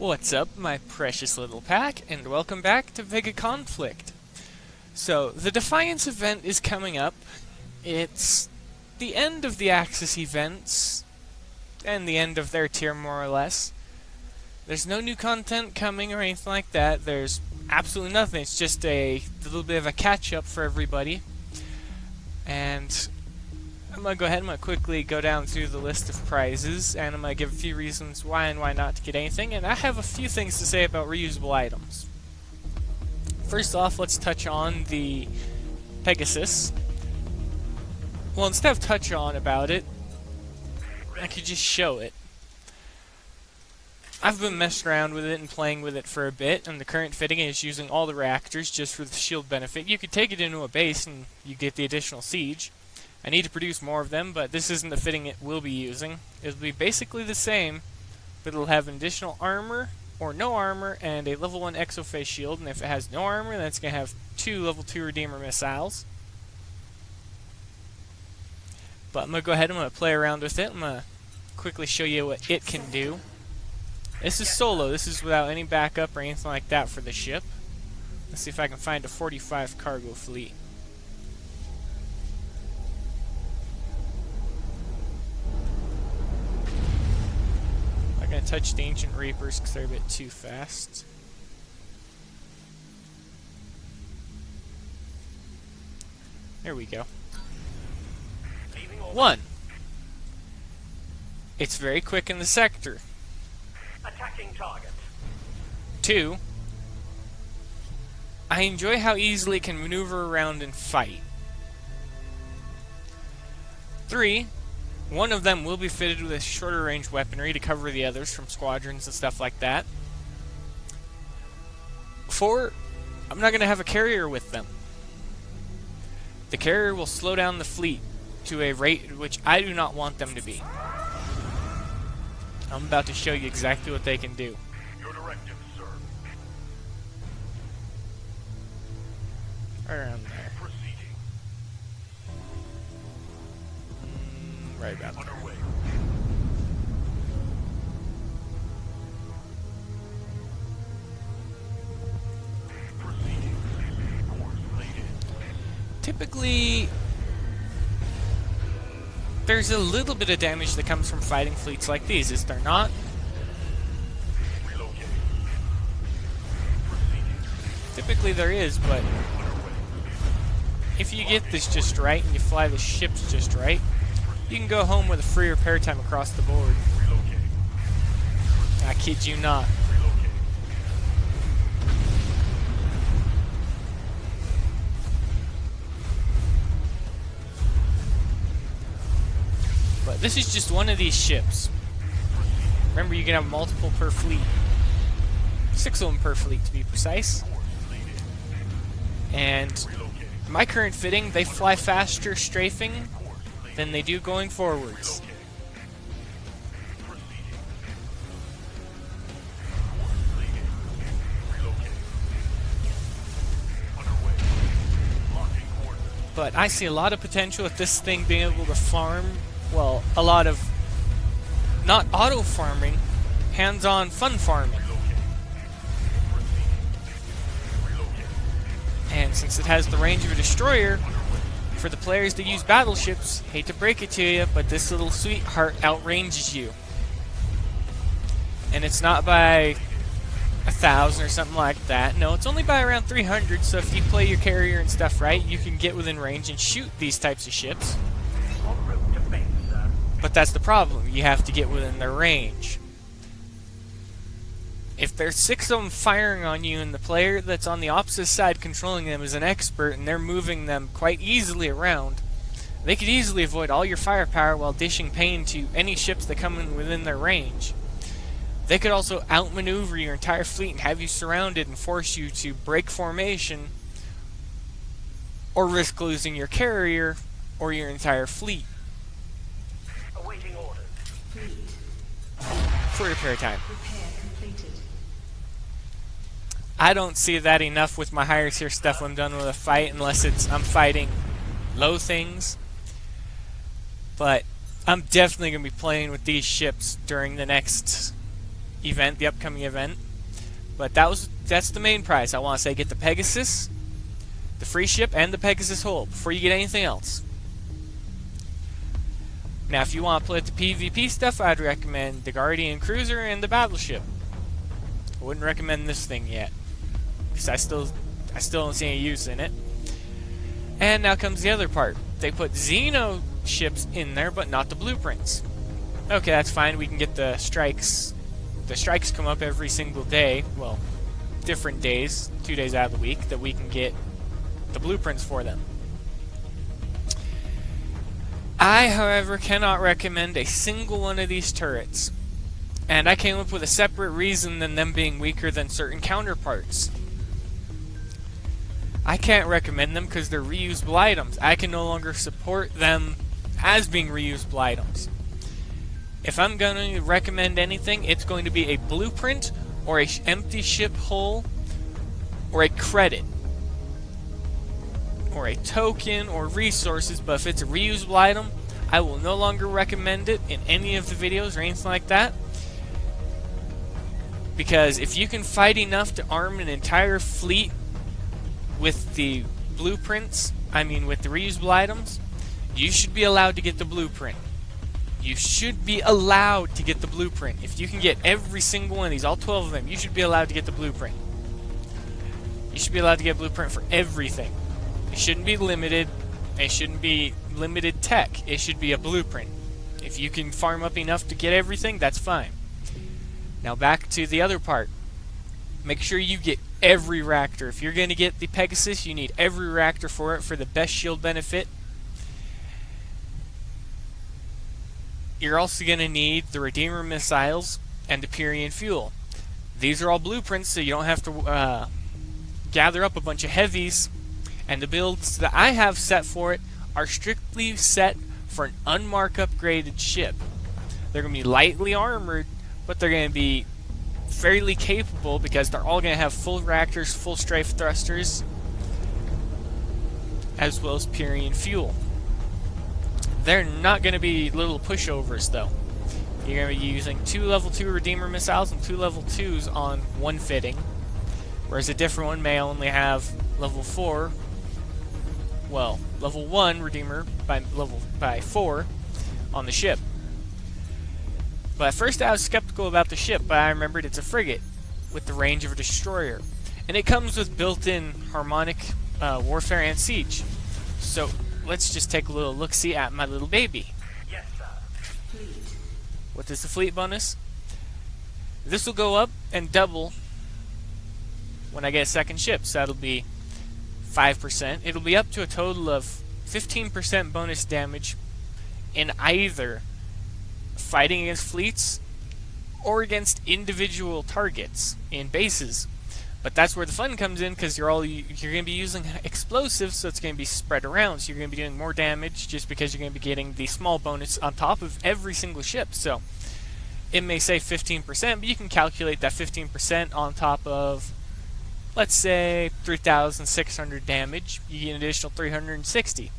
What's up, my precious little pack, and welcome back to VEGA Conflict. So, the Defiance event is coming up. It's the end of the Axis events, and the end of their tier, more or less. There's no new content coming or anything like that. There's absolutely nothing. It's just a little bit of a catch-up for everybody. And I'm going to go ahead and I'm going to quickly go down through the list of prizes, and I'm going to give a few reasons why and why not to get anything, and I have a few things to say about reusable items. First off, let's touch on the Pegasus. Well, instead of touch on about it, I could just show it. I've been messing around with it and playing with it for a bit, and the current fitting is using all the reactors just for the shield benefit. You could take it into a base and you get the additional siege. I need to produce more of them, but this isn't the fitting it will be using. It'll be basically the same, but it'll have an additional armor, or no armor, and a level 1 exophase shield, and if it has no armor, then it's going to have 2 level 2 Redeemer missiles. But I'm going to go ahead and I'm going to play around with it. I'm going to quickly show you what it can do. This is solo. This is without any backup or anything like that for the ship. Let's see if I can find a 45 cargo fleet. I'm going to touch the Ancient Reapers because they're a bit too fast. There we go. 1. It's very quick in the sector. Attacking target. 2. I enjoy how easily it can maneuver around and fight. 3. One of them will be fitted with a shorter range weaponry to cover the others from squadrons and stuff like that. 4. I'm not going to have a carrier with them. The carrier will slow down the fleet to a rate at which I do not want them to be. I'm about to show you exactly what they can do. Your directive, sir. Around there. Proceeding. Right about there. Underway. Proceeding. Course laid in. Typically, there's a little bit of damage that comes from fighting fleets like these, is there not? Relocating. Proceeding. Typically there is, but Underway. if you get this just right and you fly the ships just right, you can go home with a free repair time across the board. Relocating. I kid you not. Relocating. But this is just one of these ships. Remember, you can have multiple per fleet. 6 of them per fleet, to be precise. Course laid in. And Relocating. my current fitting, they fly faster strafing Course laid than they do going forwards. Relocating. Proceeding. Course laid in. Relocating. Underway. Locking coordinates. But I see a lot of potential with this thing being able to farm, well, a lot of, not auto-farming, hands-on fun farming. And since it has the range of a destroyer, for the players that use battleships, hate to break it to you, but this little sweetheart outranges you. And it's not by 1,000 or something like that. No, it's only by around 300, so if you play your carrier and stuff right, you can get within range and shoot these types of ships. En route to base, sir. But that's the problem. You have to get within their range. If there's 6 of them firing on you and the player that's on the opposite side controlling them is an expert and they're moving them quite easily around, they could easily avoid all your firepower while dishing pain to any ships that come in within their range. They could also outmaneuver your entire fleet and have you surrounded and force you to break formation or risk losing your carrier or your entire fleet. Awaiting orders. For repair time. Repair completed. I don't see that enough with my higher tier stuff when I'm done with a fight, unless I'm fighting low things. But I'm definitely going to be playing with these ships during the next event, the upcoming event. But that's the main prize. I want to say get the Pegasus, the free ship, and the Pegasus hull before you get anything else. Now, if you want to play the PvP stuff, I'd recommend the Guardian Cruiser and the Battleship. I wouldn't recommend this thing yet, because I still don't see any use in it. And now comes the other part. They put Xeno ships in there, but not the blueprints. Okay, that's fine. We can get the strikes. The strikes come up every single day. Well, different days, 2 days out of the week, that we can get the blueprints for them. I, however, cannot recommend a single one of these turrets. And I came up with a separate reason than them being weaker than certain counterparts. I can't recommend them because they're reusable items. I can no longer support them as being reusable items. If I'm going to recommend anything, it's going to be a blueprint or a empty ship hull or a credit or a token or resources. But if it's a reusable item, I will no longer recommend it in any of the videos or anything like that. Because if you can fight enough to arm an entire fleet with the blueprints, with the reusable items, you should be allowed to get the blueprint. You should be allowed to get the blueprint. If you can get every single one of these, all 12 of them, you should be allowed to get the blueprint. You should be allowed to get a blueprint for everything. It shouldn't be limited. It shouldn't be limited tech. It should be a blueprint. If you can farm up enough to get everything, that's fine. Now back to the other part. Make sure you get every reactor. If you're going to get the Pegasus, you need every reactor for it for the best shield benefit. You're also going to need the Redeemer missiles and the Pyrian fuel. These are all blueprints, so you don't have to gather up a bunch of heavies. And the builds that I have set for it are strictly set for an unmarked upgraded ship. They're going to be lightly armored, but they're going to be fairly capable because they're all going to have full reactors, full strafe thrusters, as well as Pyrian fuel. They're not going to be little pushovers, though. You're going to be using 2 level 2 Redeemer missiles and 2 level 2s on one fitting, whereas a different one may only have level 4. Well, level 1 Redeemer by 4 on the ship. But at first I was skeptical about the ship, but I remembered it's a frigate with the range of a destroyer. And it comes with built-in harmonic warfare and siege. So let's just take a little look-see at my little baby. Yes, sir. What is the fleet bonus? This will go up and double when I get a second ship, so that'll be 5%. It'll be up to a total of 15% bonus damage in either fighting against fleets or against individual targets in bases. But that's where the fun comes in, because you're going to be using explosives, so it's going to be spread around. So you're going to be doing more damage just because you're going to be getting the small bonus on top of every single ship. So it may say 15%, but you can calculate that 15% on top of, let's say, 3,600 damage. You get an additional 360.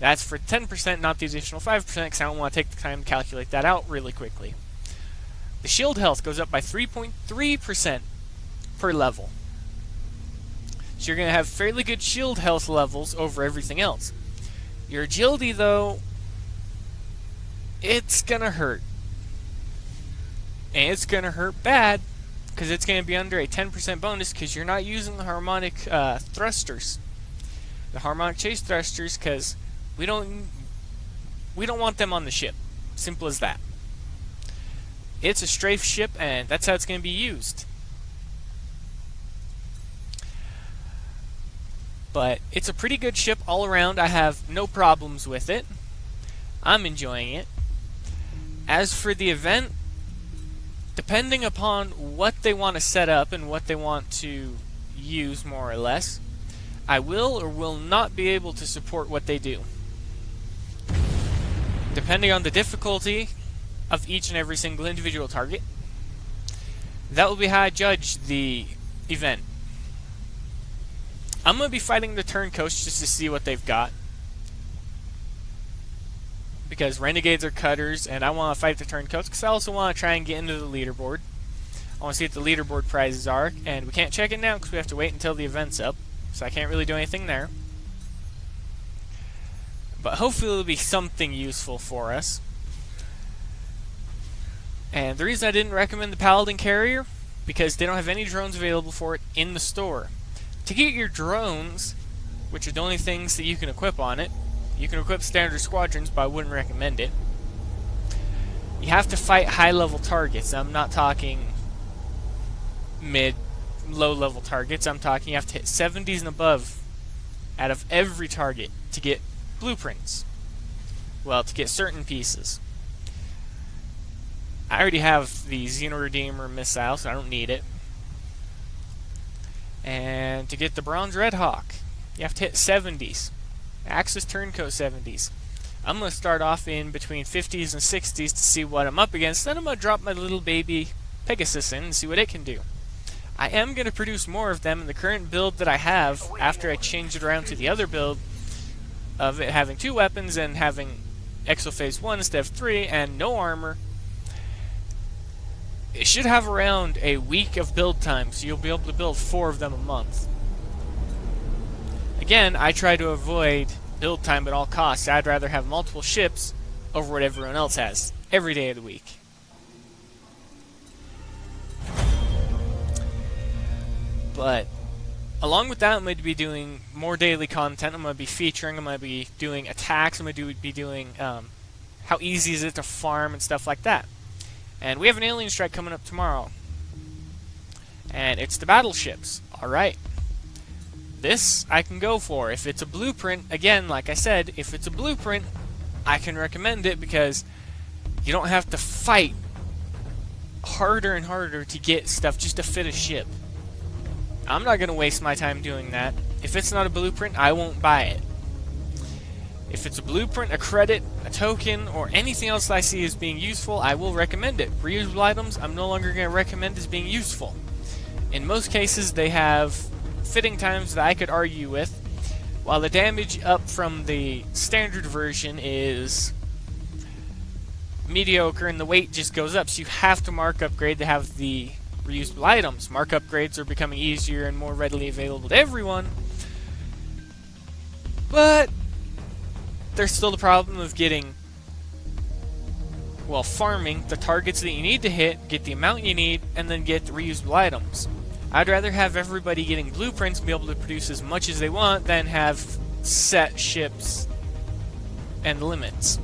That's for 10%, not the additional 5%, because I don't want to take the time to calculate that out really quickly. The shield health goes up by 3.3% per level. So you're going to have fairly good shield health levels over everything else. Your agility, though, it's going to hurt. And it's going to hurt bad, because it's going to be under a 10% bonus, because you're not using the harmonic thrusters. The harmonic chase thrusters, because we don't want them on the ship. Simple as that. It's a strafe ship, and that's how it's going to be used. But it's a pretty good ship all around. I have no problems with it. I'm enjoying it. As for the event, depending upon what they want to set up and what they want to use, more or less, I will or will not be able to support what they do. Depending on the difficulty of each and every single individual target, that will be how I judge the event. I'm going to be fighting the Turncoats just to see what they've got, because Renegades are cutters, and I want to fight the Turncoats because I also want to try and get into the leaderboard. I want to see what the leaderboard prizes are, and we can't check it now because we have to wait until the event's up, so I can't really do anything there. But hopefully it'll be something useful for us. And the reason I didn't recommend the Paladin Carrier, because they don't have any drones available for it in the store. To get your drones, which are the only things that you can equip on it, you can equip standard squadrons, but I wouldn't recommend it. You have to fight high-level targets. I'm not talking low-level targets. I'm talking you have to hit 70s and above out of every target to get blueprints. Well, to get certain pieces. I already have the Xeno Redeemer missile, so I don't need it. And to get the Bronze Red Hawk, you have to hit 70s. Axis Turncoat 70s. I'm going to start off in between 50s and 60s to see what I'm up against. Then I'm going to drop my little baby Pegasus in and see what it can do. I am going to produce more of them in the current build that I have after I change it around to the other build of it having 2 weapons and having Exophase 1 instead of 3 and no armor. It should have around a week of build time, so you'll be able to build 4 of them a month. Again, I try to avoid build time at all costs. I'd rather have multiple ships over what everyone else has every day of the week. But along with that, I'm going to be doing more daily content. I'm going to be featuring, I'm going to be doing attacks, I'm going to be doing how easy is it to farm and stuff like that. And we have an alien strike coming up tomorrow. And it's the battleships. Alright. This I can go for. If it's a blueprint, again, like I said, if it's a blueprint, I can recommend it because you don't have to fight harder and harder to get stuff just to fit a ship. I'm not going to waste my time doing that. If it's not a blueprint, I won't buy it. If it's a blueprint, a credit, a token, or anything else that I see as being useful, I will recommend it. Reusable items, I'm no longer going to recommend as being useful. In most cases, they have fitting times that I could argue with, while the damage up from the standard version is mediocre and the weight just goes up, so you have to mark upgrade to have the reusable items. Mark upgrades are becoming easier and more readily available to everyone, but there's still the problem of getting, well, farming the targets that you need to hit, get the amount you need, and then get the reusable items. I'd rather have everybody getting blueprints and be able to produce as much as they want than have set ships and limits.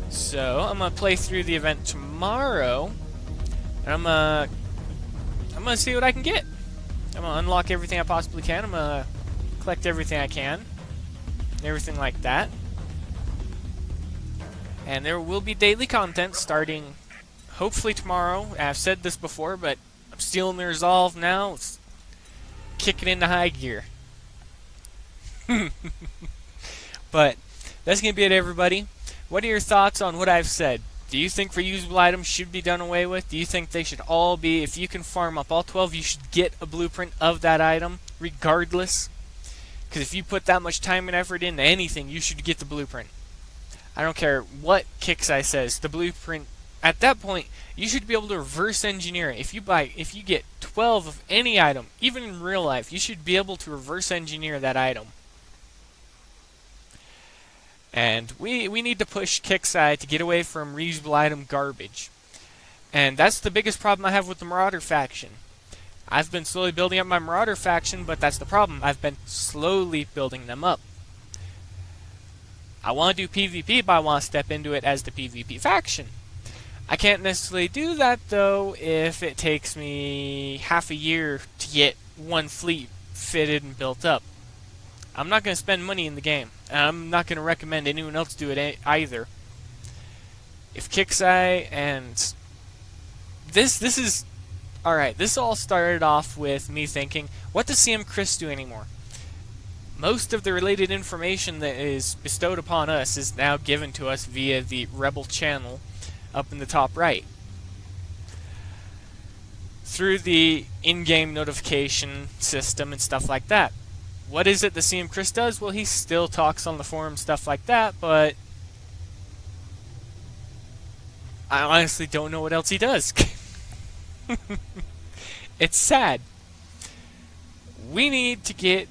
So, I'm going to play through the event tomorrow, and I'm going to see what I can get. I'm going to unlock everything I possibly can. I'm going to collect everything I can, and everything like that. And there will be daily content starting hopefully tomorrow. I've said this before, but I'm stealing the resolve now. It's kicking into high gear. But that's going to be it, everybody. What are your thoughts on what I've said? Do you think reusable items should be done away with? Do you think they should all be, if you can farm up all 12, you should get a blueprint of that item, regardless? Because if you put that much time and effort into anything, you should get the blueprint. I don't care what Kixeye says, the blueprint. At that point, you should be able to reverse engineer it. If you get 12 of any item, even in real life, you should be able to reverse engineer that item. And we need to push Kixeye to get away from reusable item garbage. And that's the biggest problem I have with the Marauder faction. I've been slowly building up my Marauder faction, but that's the problem. I've been slowly building them up. I want to do PvP, but I want to step into it as the PvP faction. I can't necessarily do that, though, if it takes me half a year to get one fleet fitted and built up. I'm not going to spend money in the game, and I'm not going to recommend anyone else do it either. If Kixeye and... This is... Alright, this all started off with me thinking, what does CM Chris do anymore? Most of the related information that is bestowed upon us is now given to us via the Rebel channel up in the top right, through the in-game notification system and stuff like that. What is it that CM Chris does? Well, he still talks on the forum, stuff like that, but I honestly don't know what else he does. It's sad. We need to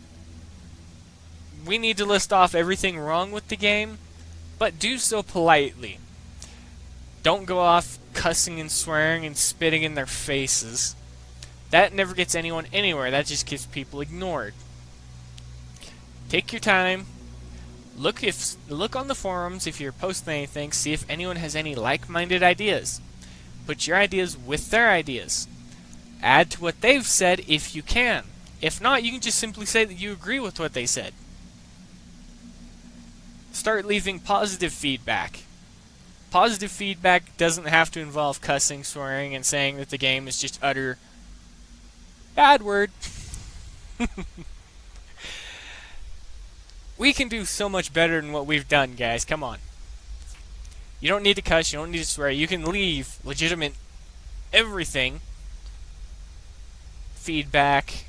list off everything wrong with the game, but do so politely. Don't go off cussing and swearing and spitting in their faces. That never gets anyone anywhere. That just gets people ignored. Take your time. Look on the forums if you're posting anything. See if anyone has any like-minded ideas. Put your ideas with their ideas. Add to what they've said if you can. If not, you can just simply say that you agree with what they said. Start leaving positive feedback. Positive feedback doesn't have to involve cussing, swearing, and saying that the game is just utter bad word. We can do so much better than what we've done, guys. Come on. You don't need to cuss. You don't need to swear. You can leave legitimate everything. Feedback.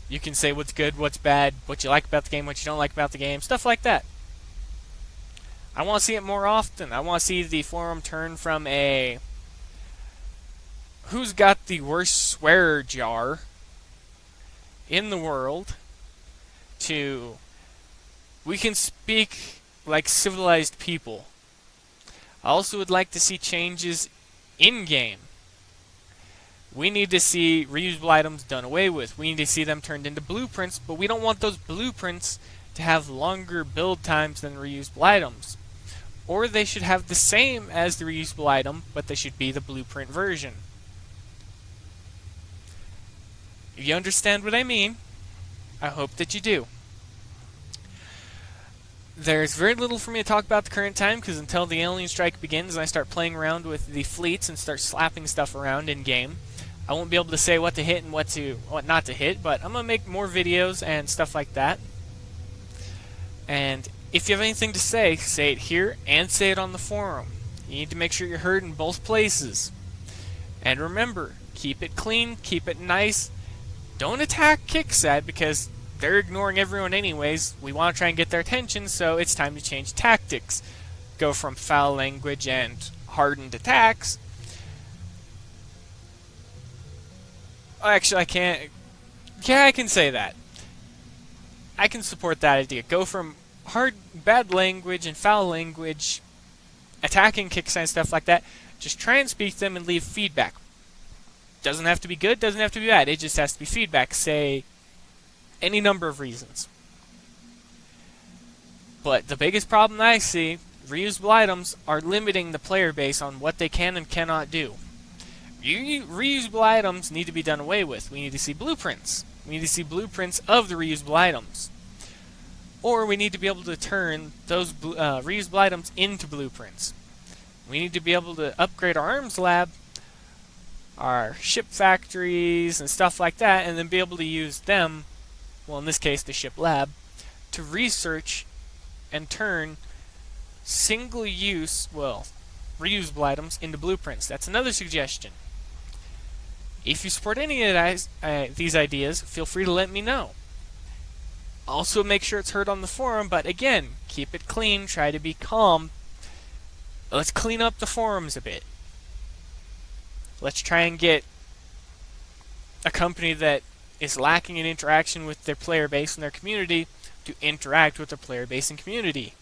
You can say what's good, what's bad, what you like about the game, what you don't like about the game, stuff like that. I want to see it more often. I want to see the forum turn from a who's got the worst swear jar in the world to we can speak like civilized people. I also would like to see changes in-game. We need to see reusable items done away with. We need to see them turned into blueprints, but we don't want those blueprints to have longer build times than reusable items. Or they should have the same as the reusable item, but they should be the blueprint version. If you understand what I mean, I hope that you do. There's very little for me to talk about at the current time, because until the alien strike begins and I start playing around with the fleets and start slapping stuff around in-game, I won't be able to say what to hit and what not to hit, but I'm going to make more videos and stuff like that. And if you have anything to say it here and say it on the forum. You need to make sure you're heard in both places. And remember, keep it clean, keep it nice. Don't attack Kicksad because they're ignoring everyone anyways. We want to try and get their attention, so it's time to change tactics. Go from foul language and hardened attacks. Actually, I can't. Yeah, I can say that. I can support that idea. Go from bad language and foul language, attacking Kicksad and stuff like that. Just try and speak to them and leave feedback. Doesn't have to be good, doesn't have to be bad. It just has to be feedback. Say any number of reasons. But the biggest problem that I see, reusable items are limiting the player base on what they can and cannot do. Reusable items need to be done away with. We need to see blueprints. We need to see blueprints of the reusable items. Or we need to be able to turn those reusable items into blueprints. We need to be able to upgrade our arms lab, our ship factories, and stuff like that, and then be able to use them, well, in this case, the ship lab, to research and turn single-use, well, reusable items into blueprints. That's another suggestion. If you support any of these ideas, feel free to let me know. Also, make sure it's heard on the forum, but again, keep it clean, try to be calm. Let's clean up the forums a bit. Let's try and get a company that is lacking in interaction with their player base and their community to interact with their player base and community.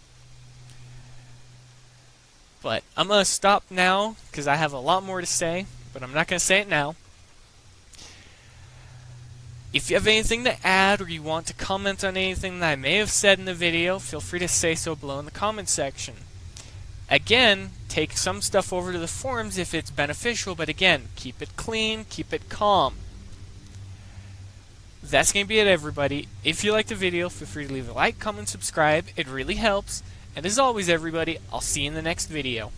But I'm going to stop now because I have a lot more to say, but I'm not going to say it now. If you have anything to add or you want to comment on anything that I may have said in the video, feel free to say so below in the comment section. Again, take some stuff over to the forums if it's beneficial, but again, keep it clean, keep it calm. That's going to be it, everybody. If you liked the video, feel free to leave a like, comment, subscribe. It really helps. And as always, everybody, I'll see you in the next video.